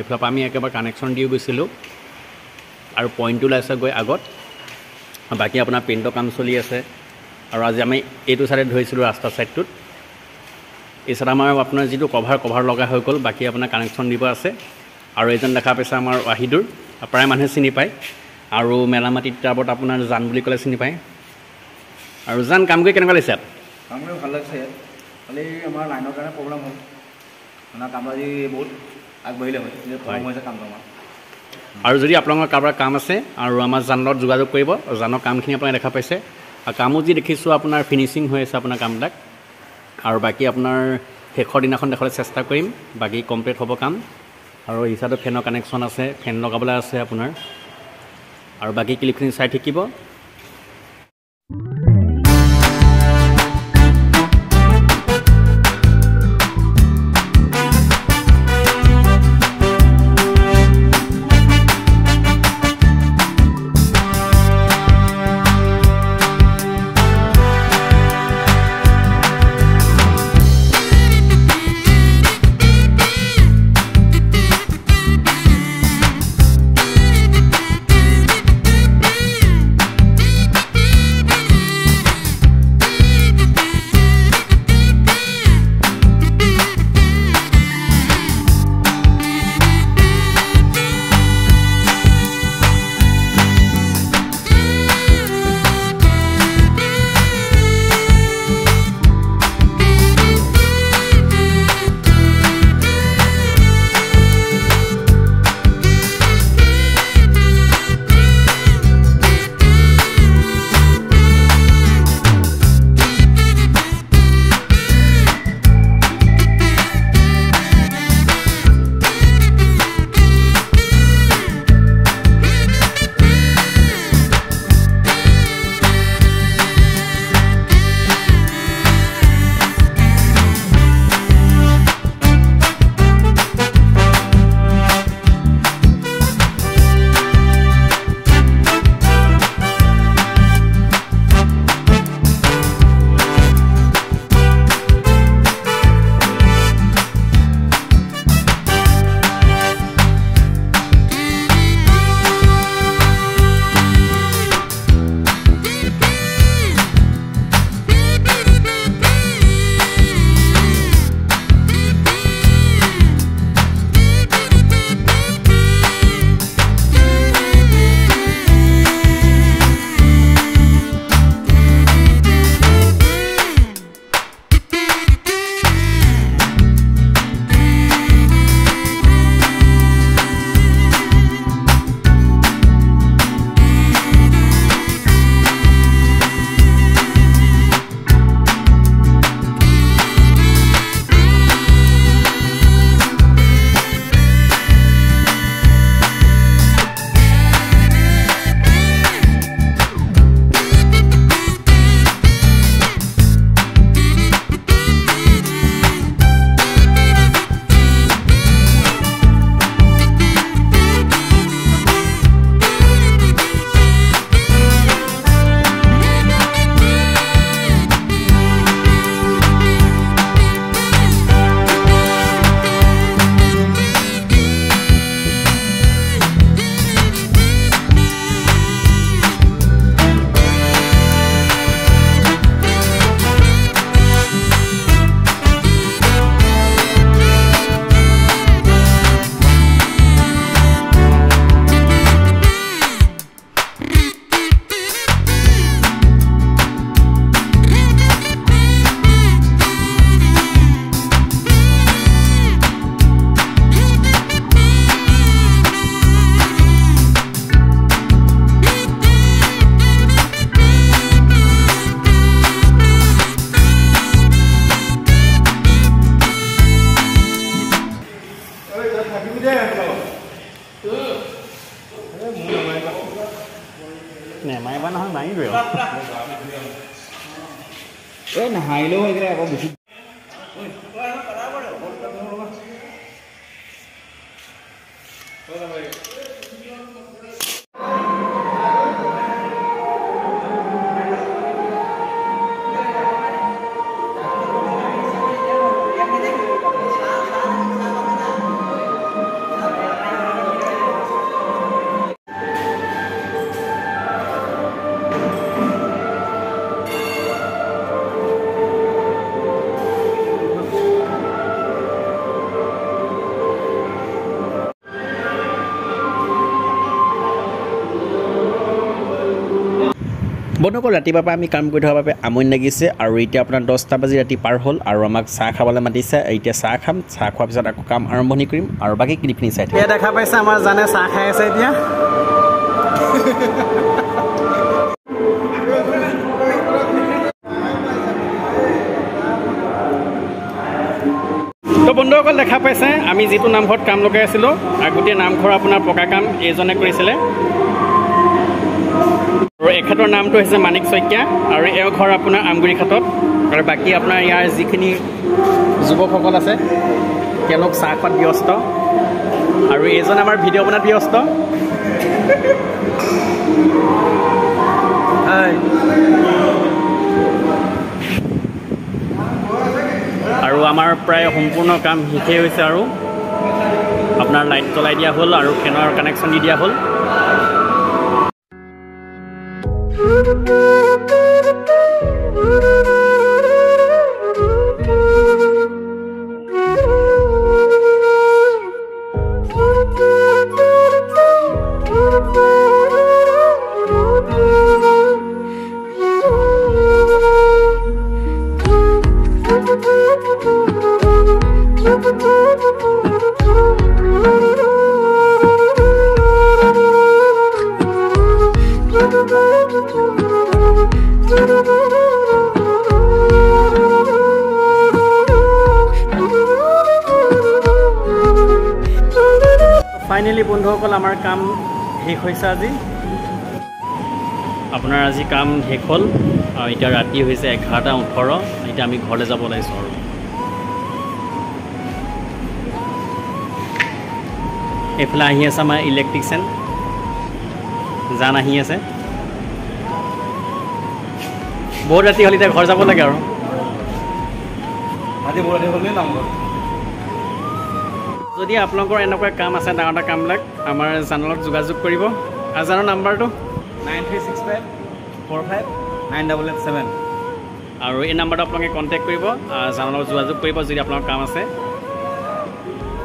এইফালৰ পৰা আমি একেবাৰে কানেকশ্যন দি গৈছিলোঁ আৰু পইণ্টটো ওলাইছে গৈ আগত বাকী আপোনাৰ পেইণ্টৰ কাম চলি আছে আৰু আজি আমি এইটো ছাইডে ধৰিছিলোঁ ৰাস্তা ছাইডটোত এই ছাইড আমাৰ আপোনাৰ যিটো কভাৰ লগা হৈ গ'ল বাকী আপোনাৰ কানেকশ্যন দিব আছে আৰু এইজন দেখা পাইছে আমাৰ ৱাহিদুৰ প্ৰায় মানুহে চিনি পায় আৰু মেৰামাটি টাবত আপোনাৰ জান বুলি ক'লে চিনি পায় আৰু জান কাম কৰি কেনেকুৱা লাগিছে কাম কৰি ভাল লাগিছে খালি আমাৰ লাইনৰ কাৰণে প্ৰব্লেম হ'ল মানে কাম আজি বহুত আগবাঢ়িলে হয় প্ৰব্লেম হৈছে কামটো আমাৰ আৰু যদি আপোনালোকৰ কাৰোবাৰ কাম আছে আৰু আমাৰ জানৰ লগত যোগাযোগ কৰিব জানৰ কামখিনি আপোনালোকে দেখা পাইছে আৰু কামো যি দেখিছোঁ আপোনাৰ ফিনিচিং হৈ আছে আপোনাৰ কামবিলাক আৰু বাকী আপোনাৰ শেষৰ দিনাখন দেখাবলৈ চেষ্টা কৰিম বাকী কমপ্লিট হ'ব কাম আৰু হিচাপে ফেনৰ কানেকশ্যন আছে ফেন লগাবলৈ আছে আপোনাৰ আৰু বাকী ক্লিপখিনি চাই থাকিব Nè mày bán hơn mấy rượu. Ê là hài luôn cái này có bị বন্ধুসকল ৰাতিপুৱাৰ পৰা আমি কাম কৰি থকাৰ বাবে আমনি লাগিছে আৰু এতিয়া আপোনাৰ 10টা বাজি ৰাতি পাৰ হ'ল আৰু আমাক চাহ খাবলৈ মাতিছে এতিয়া চাহ খাম চাহ খোৱাৰ পিছত আকৌ কাম আৰম্ভণি কৰিম আৰু বাকী ক্লিপখিনি চাই থাকিম দেখা পাইছে আমাৰ জানে চাহ খাই আছে এতিয়া তো বন্ধুসকল দেখা পাইছে আমি যিটো নামঘৰত কাম লগাই আছিলোঁ আৰু গোটেই নামঘৰ আপোনাৰ পকা কাম এইজনে কৰিছিলে আৰু এখেতৰ নামটো হৈছে মানিক শইকীয়া আৰু এওঁ ঘৰ আপোনাৰ আমগুৰিঘাটত আৰু বাকী আপোনাৰ ইয়াৰ যিখিনি যুৱকসকল আছে তেওঁলোক চাহ খোৱাত ব্যস্ত আৰু এইজন আমাৰ ভিডিঅ' বনোৱাত ব্যস্ত আৰু আমাৰ প্ৰায় সম্পূৰ্ণ কাম শেষেই হৈছে আৰু আপোনাৰ লাইট জ্বলাই দিয়া হ'ল আৰু ফেনৰ কানেকশ্যন দি দিয়া হ'ল ফাইনেলি বন্ধুসকল আমাৰ কাম শেষ হৈছে আজি আপোনাৰ আজি কাম শেষ হ'ল আৰু এতিয়া ৰাতি হৈছে 11:18 এতিয়া আমি ঘৰলৈ যাব লাগিছোঁ আৰু এইফালে আহি আছে আমাৰ ইলেক্ট্ৰিচিয়ান জান আহি আছে বহুত ৰাতি হ'ল এতিয়া ঘৰ যাব লাগে আৰু আজি বহুত ৰাতি হ'লেই নামঘৰ যদি আপোনালোকৰ এনেকুৱা কাম আছে ডাঙৰ ডাঙৰ কামবিলাক আমাৰ চেনেলত যোগাযোগ কৰিব আৰু জানৰ নাম্বাৰটো 9365459887 আৰু এই নাম্বাৰটো আপোনালোকে কণ্টেক্ট কৰিব জানৰ লগত যোগাযোগ কৰিব যদি আপোনালোকৰ কাম আছে